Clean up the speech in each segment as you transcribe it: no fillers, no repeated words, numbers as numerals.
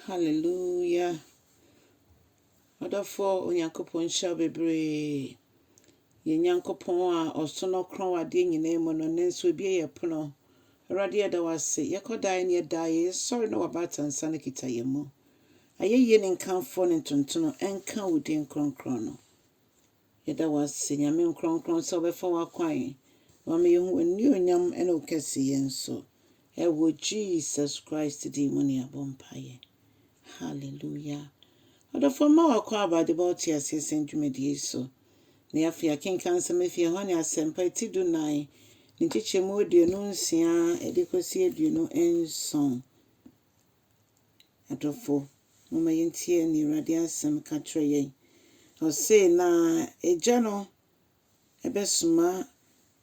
Hallelujah. Adafo onyankopon sha bebre. Ye nyankopon a osono kron wade nyina mu no nenso bi ye pono. Awurade ya da wase. Ye kodai ne dai sorry no wabatansa ne kitaye mu. Ayeye ne nkanfo ne tontono enka wodin kronkron no. Ye da wase nyame kronkron so befa wakwan. Mama ye hu ani onyam ene okese yenso. Ewo Jesus Christ di mu ne abompaye. Hallelujah. Adafo ma wakwa abade ba oti asese dwumedie so. Ne afia kenkan seme fie Yohane Asɛmpa ti do nine. Ni chichemu aduonu nsia edikosi aduonu enson. Adafo mama yentie ni Awurade asɛm ka kyerɛ yɛn. Ɔse na egya no ebesuma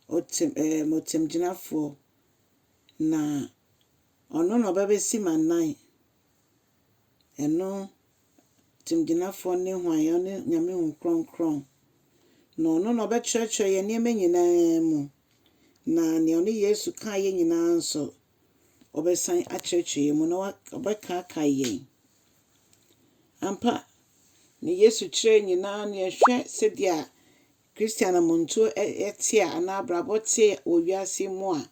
motem gyinafoɔ na ɔno no bɛbɛsi manan. Eno timgyinafoɔ ne hwan ne nyame Kronkron. No no bɛkyerɛkyerɛ yɛn nneɛma nyinaa mu. Na ne ɔne Yesu ka yɛn nyinaa nso ɔbɛsan akyerɛkyerɛ yɛn mu na ɔbɛka yɛn. Ampa ne Yesu kyerɛ nyinaa ne ɛhwɛ sɛdia Christiana monto etia ana abrabote owiase mu a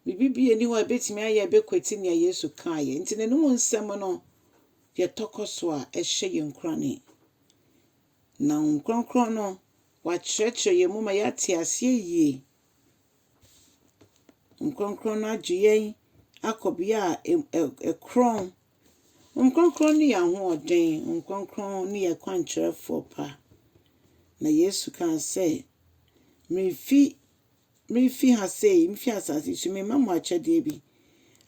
bibi ni wa betimi ayɛ bekwati ne Yesu ka yɛn. Nti ne no nsɛm no ye tokoso a ehye ye nkrane na Kronkron no wa kyerɛkyerɛ ye mu ma yate ase yie. Kronkron na agye akobia ekron. Kronkron ni ahoɔden, Kronkron ni ye kwankyerɛfo pa. Na Yesu kan sɛ mfi ha sei mfi asase so me mamu akyɛde bi.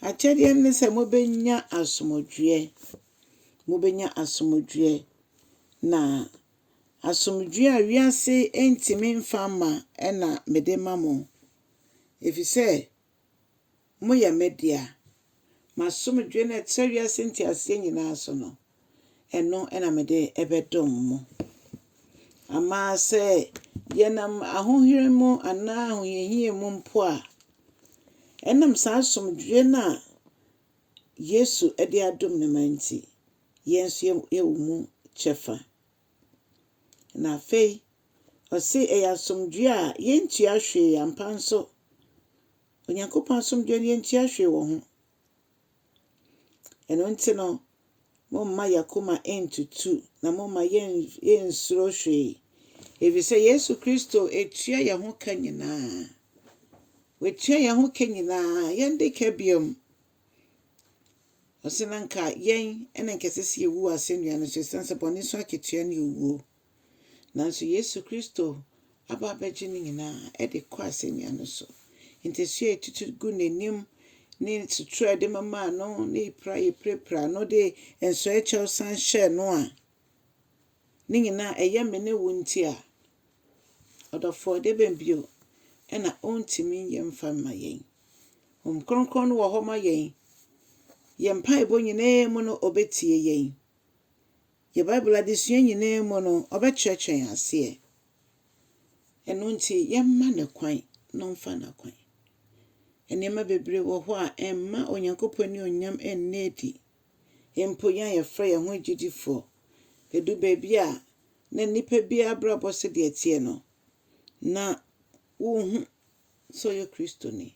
Akyɛde ne sɛ mobenya asomdwe na asomdwe a wiase entimi mfama ɛna mede mamo efisɛ moyɛ media masomdwe na ɛtɛ wiase nti ase nyina so no ɛno ɛna mede ɛbɛdom mo ama sɛ yenam ahohire mu ana ahoyehie mu mpo a ɛnam saa asomdwe na Yesu ɛde adom ne manti yenso yewumu chefa. Na afei ɔse asomdwe a yentua hwe ampa nso onyankopɔn asomdwe ne yentua hwe wɔ ho. Ɛno nti no momma yakoma entutu na momma yensuro hwe. Efisɛ Yesu Kristo etua ye ho ka nyinaa. Wetua ye ho ka nyinaa yende ka biom. Osinanka yen ene nkesese ewu asennua no so sense boni so aketua ne ewu. Nanso Yesu Kristo aba abegye ne nyinaa e de kwa asennua no so. Ntesu etutu gu nenim ne tutu de mama no ne prepra no de enso ekyɛw san hyɛ no a ne nyinaa eye me ne wunti a odofo de bembio e na ontimi yemfa ma yen. Kronkron no wo ho ma yen. Ye mpa ebo nyinaa mu no obetie yen. Ye Bible adesua nyinaa mu no obekyerɛkyerɛ ase. Eno nti yemma ne kwan no mfa na kwan. Enema bebre wo ho a emma onyankopɔn ni onyam ennedi. Empo yan ye fra ye ho agidifo. Edu baabi a na nipa bia brabo se de atie no. Na wo hu so ye Kristo ni.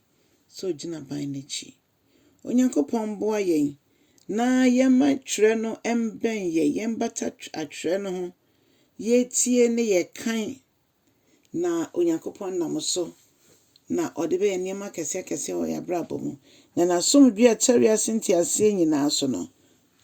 So gyina ban n'akyi. Onyankopɔn boa yen na yemma twere no emben ye yembata atwere no ho ye tie ne ye kan na onyankopɔn nam so na ode be nneema kese o ya brabo mu na asomdwe atawia senti ase nyina so no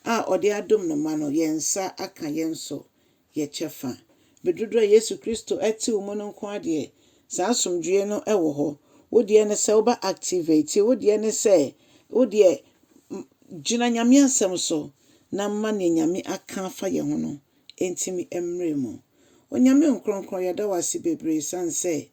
a ode adom no ma no yensa aka yenso ye chefa bedodo Yesu Kristo ati wo no nko ade sa asomdwe no ewo ho wodie ne se oba activate wodie ne se wodie gyina nyame asɛm so na ma ne nyame aka fa ye ho no entimi emre mu. Onyame Kronkron ya da wase bebre sanse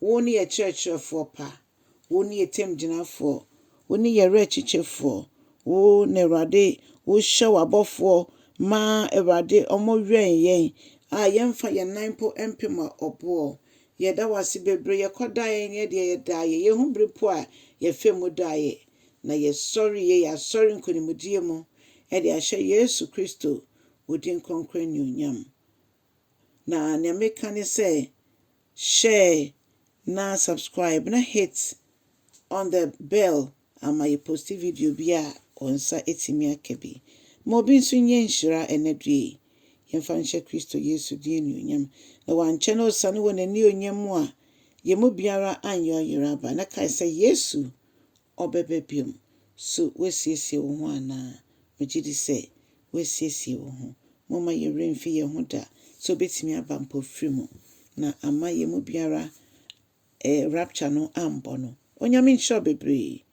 wo ne ye kyerɛkyerɛfo pa wo ne ye temgyinafoɔ wo ne ye rechichefo wo ne Awurade wo hyɛ wabɔfoɔ ma Awurade ɔmo wɛn yen a yemfa ye nanpo empema ɔboɔ ye da wase bebre ye kɔdae ne de ye dae ye hu brepo a ye femu dae na ye sorry ye ya sorry nkonimudie mu ɛde ahyɛ Yesu Kristo odin Kronkron nyonyam. Na nea meka ne sɛ share na subscribe na hit on the bell ama yɛ post video bi a onsa etimi aka bi. Ma obi nso nye nhyira enadue. Yɛmfa nhyɛ Kristo Yesu din nyonyam. Na wankyɛ no osane wɔ n'ani onyam mu a yɛmu biara anyɛ ɔyeraba na kae sɛ Yesu ɔbɛba biom. So wasiesie wo ho ana megye di sɛ wasiesie wo ho. Moma yɛwerɛ mfi yɛn ho da so betimi aba mpɔfiri mu na ama yɛmu biara rapture no ambɔ no. Onyame nhyɛ bebree.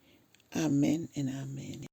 Amen and amen.